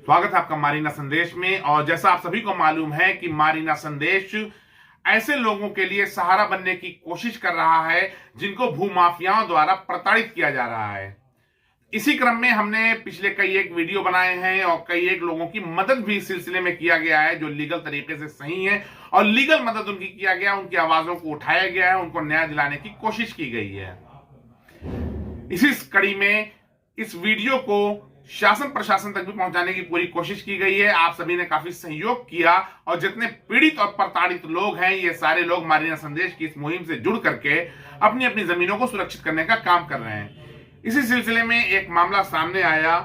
स्वागत है आपका मारीना संदेश में। और जैसा आप सभी को मालूम है कि मारीना संदेश ऐसे लोगों के लिए सहारा बनने की कोशिश कर रहा है जिनको भूमाफियाओं द्वारा प्रताड़ित किया जा रहा है। इसी क्रम में हमने पिछले कई एक वीडियो बनाए हैं और कई एक लोगों की मदद भी इस सिलसिले में किया गया है जो लीगल तरीके से सही है, और लीगल मदद उनकी किया गया, उनकी आवाजों को उठाया गया है, उनको न्याय दिलाने की कोशिश की गई है। इसी कड़ी में इस वीडियो को शासन प्रशासन तक भी पहुंचाने की पूरी कोशिश की गई है। आप सभी ने काफी सहयोग किया और जितने पीड़ित और प्रताड़ित लोग हैं ये सारे लोग मारीना संदेश की इस मुहिम से जुड़ करके अपनी अपनी जमीनों को सुरक्षित करने का काम कर रहे हैं। इसी सिलसिले में एक मामला सामने आया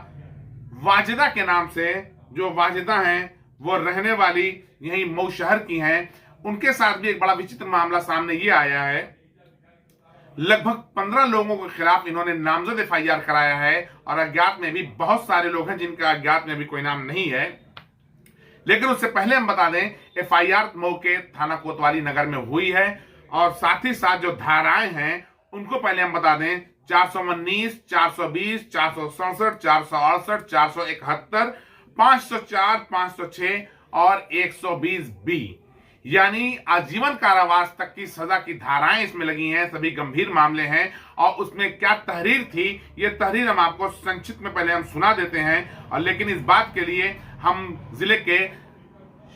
वाजिदा के नाम से। जो वाजिदा हैं वो रहने वाली यही मऊ शहर की हैं। उनके साथ भी एक बड़ा विचित्र मामला सामने ये आया है। लगभग 15 लोगों के खिलाफ इन्होंने नामजद एफआईआर कराया है और अज्ञात में भी बहुत सारे लोग हैं जिनका अज्ञात में भी कोई नाम नहीं है। लेकिन उससे पहले हम बता दें एफआईआर मऊ के थाना कोतवाली नगर में हुई है और साथ ही साथ जो धाराएं हैं उनको पहले हम बता दें 419, 420, 467, 468, 471, 504, 506 और 120B यानी आजीवन कारावास तक की सजा की धाराएं इसमें लगी हैं। सभी गंभीर मामले हैं और उसमें क्या तहरीर थी ये तहरीर हम आपको संक्षिप्त में पहले हम सुना देते हैं। और लेकिन इस बात के लिए हम जिले के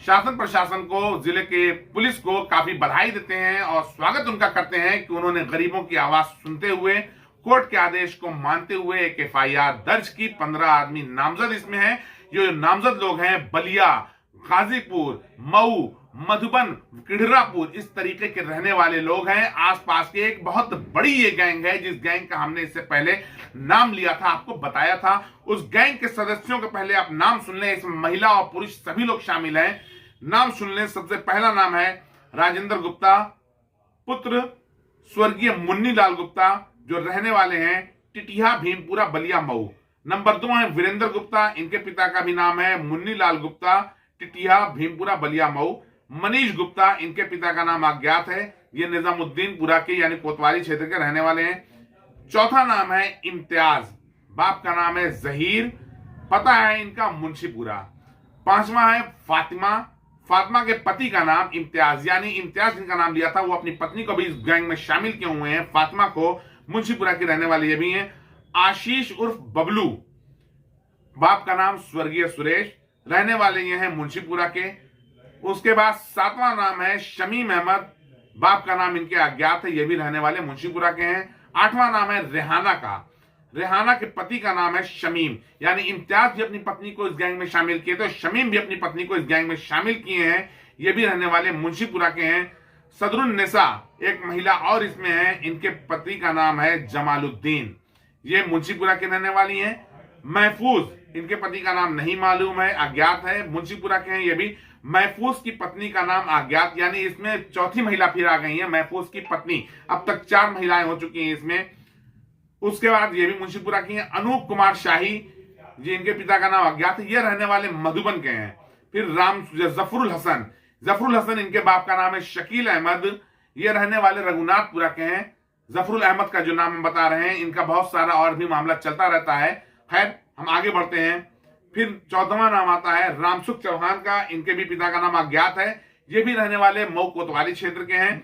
शासन प्रशासन को, जिले के पुलिस को काफी बधाई देते हैं और स्वागत उनका करते हैं कि उन्होंने गरीबों की आवाज सुनते हुए कोर्ट के आदेश को मानते हुए एक एफआईआर दर्ज की। 15 आदमी नामजद इसमें हैं। जो नामजद लोग हैं बलिया, गाजीपुर, मऊ, मधुबन, किडरापुर इस तरीके के रहने वाले लोग हैं। आसपास के एक बहुत बड़ी ये गैंग है जिस गैंग का हमने इससे पहले नाम लिया था, आपको बताया था। उस गैंग के सदस्यों के पहले आप नाम सुन लें। इसमें महिला और पुरुष सभी लोग शामिल हैं। नाम सुन लें। सबसे पहला नाम है राजेंद्र गुप्ता, पुत्र स्वर्गीय मुन्नी लाल गुप्ता, जो रहने वाले हैं टिटिया भीमपुरा बलिया मऊ। नंबर 2 है वीरेंद्र गुप्ता, इनके पिता का भी नाम है मुन्नी लाल गुप्ता, टिटिया भीमपुरा बलिया मऊ। मनीष गुप्ता, इनके पिता का नाम अज्ञात है, ये निजामुद्दीनपुरा के यानी कोतवाली क्षेत्र के रहने वाले हैं। चौथा नाम है इम्तियाज, बाप का नाम है जहीर, पता है इनका मुंशीपुरा। 5वां है फातिमा, फातिमा के पति का नाम इम्तियाज यानी इम्तियाज जिनका नाम लिया था वो अपनी पत्नी को भी इस गैंग में शामिल किए हुए हैं। फातिमा को मुंशीपुरा की रहने वाले ये भी हैं। आशीष उर्फ बबलू, बाप का नाम स्वर्गीय सुरेश, रहने वाले ये हैं मुंशीपुरा के। उसके बाद 7वां नाम है शमीम अहमद, बाप का नाम इनके अज्ञात है, ये भी रहने वाले मुंशीपुरा के हैं। 8वां नाम है रेहाना का, रेहाना के पति का नाम है शमीम यानी इम्तियाज भी अपनी पत्नी को इस गैंग में शामिल किए तो शमीम भी अपनी पत्नी को इस गैंग में शामिल किए हैं, ये भी रहने वाले मुंशीपुरा के हैं। सदरुन्निसा, एक महिला और इसमें है, इनके पति का नाम है जमालुद्दीन, ये मुंशीपुरा के रहने वाली हैं। महफूज, इनके पति का नाम नहीं मालूम है, अज्ञात है, मुंशीपुरा के हैं ये भी। महफूज की पत्नी का नाम अज्ञात यानी इसमें चौथी महिला फिर आ गई है, महफूज की पत्नी। अब तक 4 महिलाएं हो चुकी हैं इसमें। उसके बाद ये भी मुंशीपुरा की हैं। अनूप कुमार शाही, जी इनके पिता का नाम अज्ञात है, ये रहने वाले मधुबन के हैं। फिर जफरुल हसन, जफरुल हसन इनके बाप का नाम है शकील अहमद, ये रहने वाले रघुनाथपुरा के हैं। जफरुल अहमद का जो नाम हम बता रहे हैं, इनका बहुत सारा और भी मामला चलता रहता है। खैर हम आगे बढ़ते हैं। फिर 14वां नाम आता है रामसुख चौहान का, इनके भी पिता का नाम अज्ञात है, ये भी रहने वाले मऊ कोतवाली क्षेत्र के हैं।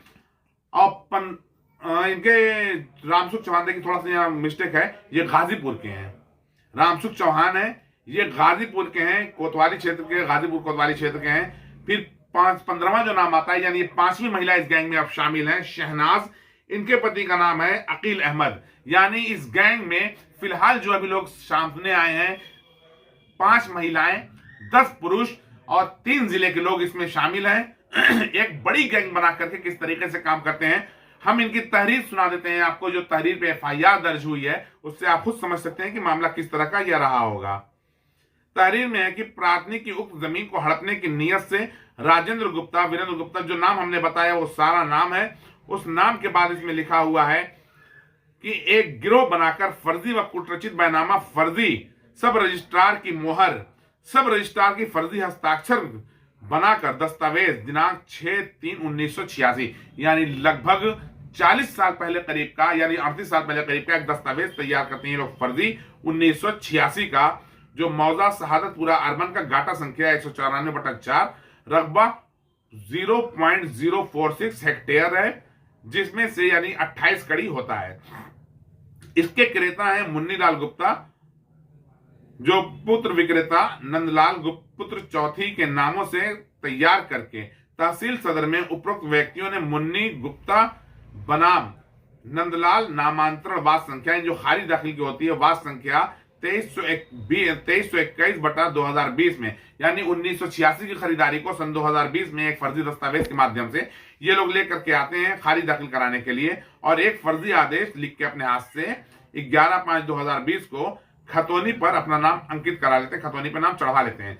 और इनके रामसुख चौहान, देखिए थोड़ा सा मिस्टेक है, ये गाजीपुर के हैं। रामसुख चौहान है, ये गाजीपुर के हैं, कोतवाली क्षेत्र के, गाजीपुर कोतवाली क्षेत्र के हैं। फिर 15वां जो नाम आता है यानी 5वीं महिला इस गैंग में अब शामिल है शहनाज, इनके पति का नाम है अकील अहमद यानी इस गैंग में फिलहाल जो अभी लोग सामने आए हैं 5 महिलाएं, 10 पुरुष और 3 जिले के लोग इसमें शामिल हैं। एक बड़ी गैंग बना करके किस तरीके से काम करते हैं हम इनकी तहरीर सुना देते हैं आपको। जो तहरीर पे एफआईआर दर्ज हुई है उससे आप खुद समझ सकते हैं कि मामला किस तरह का यह रहा होगा। तहरीर में है कि प्राथमिक की उक्त जमीन को हड़पने की नीयत से राजेंद्र गुप्ता, वीरेंद्र गुप्ता, जो नाम हमने बताया वो सारा नाम है। उस नाम के बाद इसमें लिखा हुआ है कि एक गिरोह बनाकर फर्जी व कुटरचित बैनामा, फर्जी सब रजिस्ट्रार की मोहर, सब रजिस्ट्रार की फर्जी हस्ताक्षर बनाकर दस्तावेज दिनांक 6/3/1986 यानी लगभग 40 साल पहले करीब का यानी 38 साल पहले करीब का एक दस्तावेज तैयार करते हैं लोग फर्जी 1986 का, जो मौजा शहादतपुरा अर्बन का गाटा संख्या 194/4, रकबा 0.046 हेक्टेयर है, जिसमें से यानी 28 कड़ी होता है। इसके क्रेता है मुन्नीलाल गुप्ता, जो पुत्र विक्रेता नंदलाल पुत्र चौथी के नामों से तैयार करके तहसील सदर में उपरोक्त व्यक्तियों ने मुन्नी गुप्ता बनाम नंदलाल नामांतरण वाद संख्या, जो खारिज दाखिल की होती है, वाद संख्या 2321/2020 में यानी 1986 की खरीदारी को सन 2020 में एक फर्जी दस्तावेज के माध्यम से ये लोग लेकर के आते हैं खारिज दाखिल कराने के लिए, और एक फर्जी आदेश लिख के अपने हाथ से 11/5/2020 को खतौनी पर अपना नाम अंकित करा लेते हैं, खतौनी पर नाम चढ़वा लेते हैं।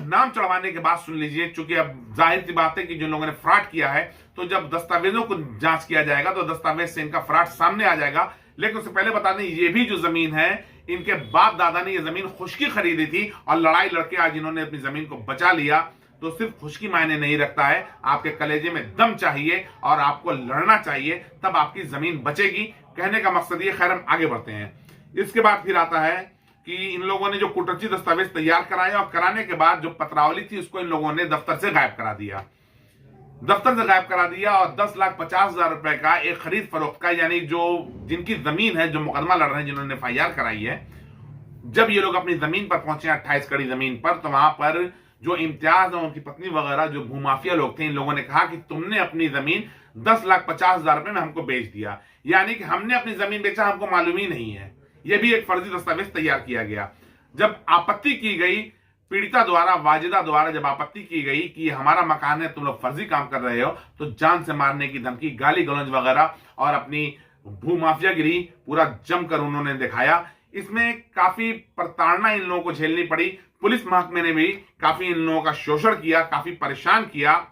नाम चढ़वाने के बाद सुन लीजिए, चूंकि अब जाहिर सी बात है कि जिन लोगों ने फ्रॉड किया है, तो जब दस्तावेजों को जांच किया जाएगा तो दस्तावेज से इनका फ्रॉड सामने आ जाएगा। लेकिन उससे पहले बता दें, ये भी जो जमीन है, इनके बाप दादा ने ये जमीन खुशकी खरीदी थी, और लड़ाई लड़के आज इन्होंने अपनी जमीन को बचा लिया। तो सिर्फ खुशकी मायने नहीं रखता है, आपके कलेजे में दम चाहिए और आपको लड़ना चाहिए, तब आपकी जमीन बचेगी। कहने का मकसद ये। खैर, हम आगे बढ़ते हैं। इसके बाद फिर आता है कि इन लोगों ने जो कुटर्ची दस्तावेज तैयार कराया, और कराने के बाद जो पत्रावली थी उसको इन लोगों ने दफ्तर से गायब करा दिया, और 10,50,000 रुपए का एक खरीद फरोख्त का, यानी जो जिनकी जमीन है, जो मुकदमा लड़ रहे हैं, जिन्होंने FIR कराई है, जब ये लोग अपनी जमीन पर पहुंचे 28 कड़ी जमीन पर, तो वहां पर जो इम्तियाज और उनकी पत्नी वगैरह जो भूमाफिया लोग थे, इन लोगों ने कहा कि तुमने अपनी जमीन 10,50,000 रुपए में हमको बेच दिया, यानी कि हमने अपनी जमीन बेचा, हमको मालूम ही नहीं है। यह भी एक फर्जी दस्तावेज तैयार किया गया। जब आपत्ति की गई पीड़िता द्वारा, वाजिदा द्वारा जब आपत्ति की गई कि हमारा मकान है, तुम लोग फर्जी काम कर रहे हो, तो जान से मारने की धमकी, गाली गलौज वगैरह और अपनी भूमाफियागिरी पूरा जमकर उन्होंने दिखाया। इसमें काफी प्रताड़ना इन लोगों को झेलनी पड़ी। पुलिस महकमे ने भी काफी इन लोगों का शोषण किया, काफी परेशान किया,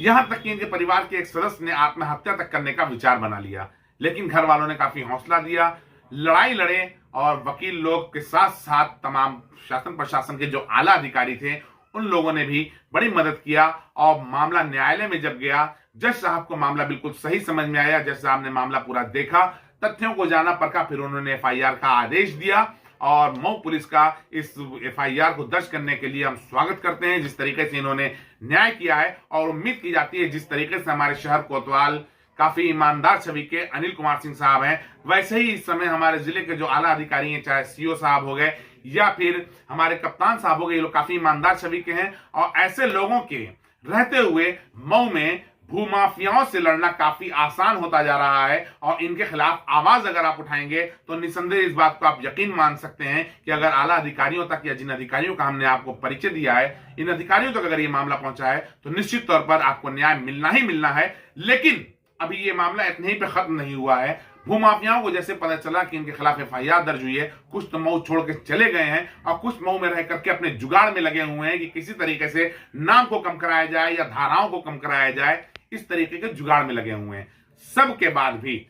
यहां तक कि इनके परिवार के एक सदस्य ने आत्महत्या तक करने का विचार बना लिया। लेकिन घर वालों ने काफी हौसला दिया, लड़ाई लड़े, और वकील लोग के साथ साथ तमाम शासन प्रशासन के जो आला अधिकारी थे, उन लोगों ने भी बड़ी मदद किया। और मामला न्यायालय में जब गया, जज साहब को मामला बिल्कुल सही समझ में आया। जज साहब ने मामला पूरा देखा, तथ्यों को जाना परखा, फिर उन्होंने FIR का आदेश दिया। और मऊ पुलिस का इस FIR को दर्ज करने के लिए हम स्वागत करते हैं, जिस तरीके से इन्होंने न्याय किया है। और उम्मीद की जाती है जिस तरीके से हमारे शहर कोतवाल काफी ईमानदार छवि के अनिल कुमार सिंह साहब हैं, वैसे ही इस समय हमारे जिले के जो आला अधिकारी हैं, चाहे CO साहब हो गए या फिर हमारे कप्तान साहब हो गए, ये लोग काफी ईमानदार छवि के हैं। और ऐसे लोगों के रहते हुए मऊ में भूमाफियाओं से लड़ना काफी आसान होता जा रहा है। और इनके खिलाफ आवाज अगर आप उठाएंगे तो निसंदेह इस बात को आप यकीन मान सकते हैं कि अगर आला अधिकारियों तक, या जिन अधिकारियों का हमने आपको परिचय दिया है, इन अधिकारियों तक अगर ये मामला पहुंचा है, तो निश्चित तौर पर आपको न्याय मिलना ही मिलना है। लेकिन अभी ये मामला इतने ही पे खत्म नहीं हुआ है। भूमाफियाओं को जैसे पता चला कि इनके खिलाफ FIR दर्ज हुई है, कुछ तो मऊ छोड़ के चले गए हैं, और कुछ मऊ में रह करके अपने जुगाड़ में लगे हुए हैं कि किसी तरीके से नाम को कम कराया जाए या धाराओं को कम कराया जाए, इस तरीके के जुगाड़ में लगे हुए हैं। सबके बाद भी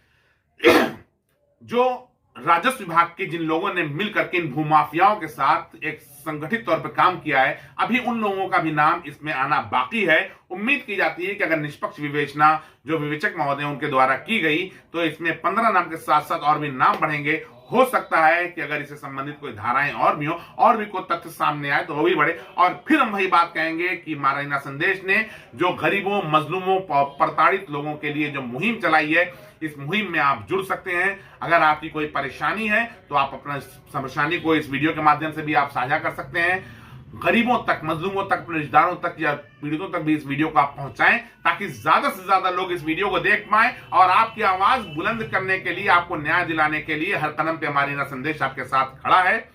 जो राजस्व विभाग के जिन लोगों ने मिलकर के इन भूमाफियाओं के साथ एक संगठित तौर पर काम किया है, अभी उन लोगों का भी नाम इसमें आना बाकी है। उम्मीद की जाती है कि अगर निष्पक्ष विवेचना जो विवेचक महोदय उनके द्वारा की गई, तो इसमें 15 नाम के साथ साथ और भी नाम बढ़ेंगे। हो सकता है कि अगर इससे संबंधित कोई धाराएं और भी हो, और भी कोई तथ्य सामने आए, तो वो भी बढ़े। और फिर हम वही बात कहेंगे कि मारीना संदेश ने जो गरीबों, मजलूमों, प्रताड़ित लोगों के लिए जो मुहिम चलाई है, इस मुहिम में आप जुड़ सकते हैं। अगर आपकी कोई परेशानी है तो आप अपना परेशानी को इस वीडियो के माध्यम से भी आप साझा कर सकते हैं। गरीबों तक, मजलूमों तक, अपने रिश्तेदारों तक या पीड़ितों तक भी इस वीडियो को आप पहुंचाएं, ताकि ज्यादा से ज्यादा लोग इस वीडियो को देख पाएं। और आपकी आवाज बुलंद करने के लिए, आपको न्याय दिलाने के लिए हर कदम पे मारीना संदेश आपके साथ खड़ा है।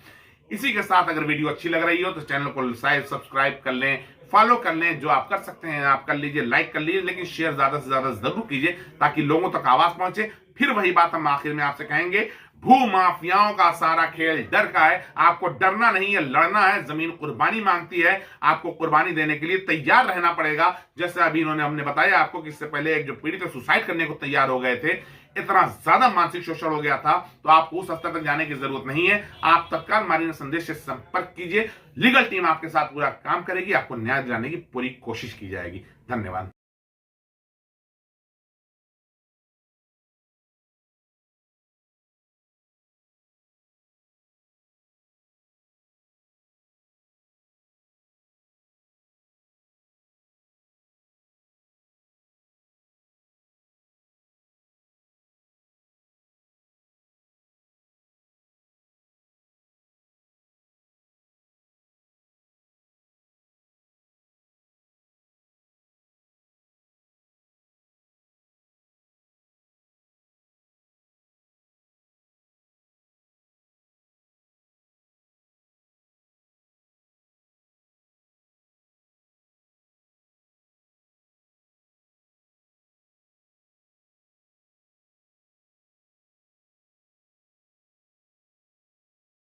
इसी के साथ अगर वीडियो अच्छी लग रही हो तो चैनल को सब्सक्राइब कर लें, फॉलो कर लें। जो आप कर सकते हैं आप कर लीजिए, लाइक कर लीजिए, लेकिन शेयर ज्यादा से ज्यादा जरूर कीजिए ताकि लोगों तक आवाज पहुंचे। फिर वही बात हम आखिर में आपसे कहेंगे, भूमाफियाओं का सारा खेल डर का है। आपको डरना नहीं है, लड़ना है। जमीन कुर्बानी मांगती है, आपको कुर्बानी देने के लिए तैयार रहना पड़ेगा। जैसे अभी इन्होंने हमने बताया आपको कि इससे पहले एक जो पीड़ित सुसाइड करने को तैयार हो गए थे, इतना ज्यादा मानसिक शोषण हो गया था, तो आपको उस स्तर तक जाने की जरूरत नहीं है। आप तत्काल मारीना संदेश से संपर्क कीजिए। लीगल टीम आपके साथ पूरा काम करेगी, आपको न्याय दिलाने की पूरी कोशिश की जाएगी। धन्यवाद।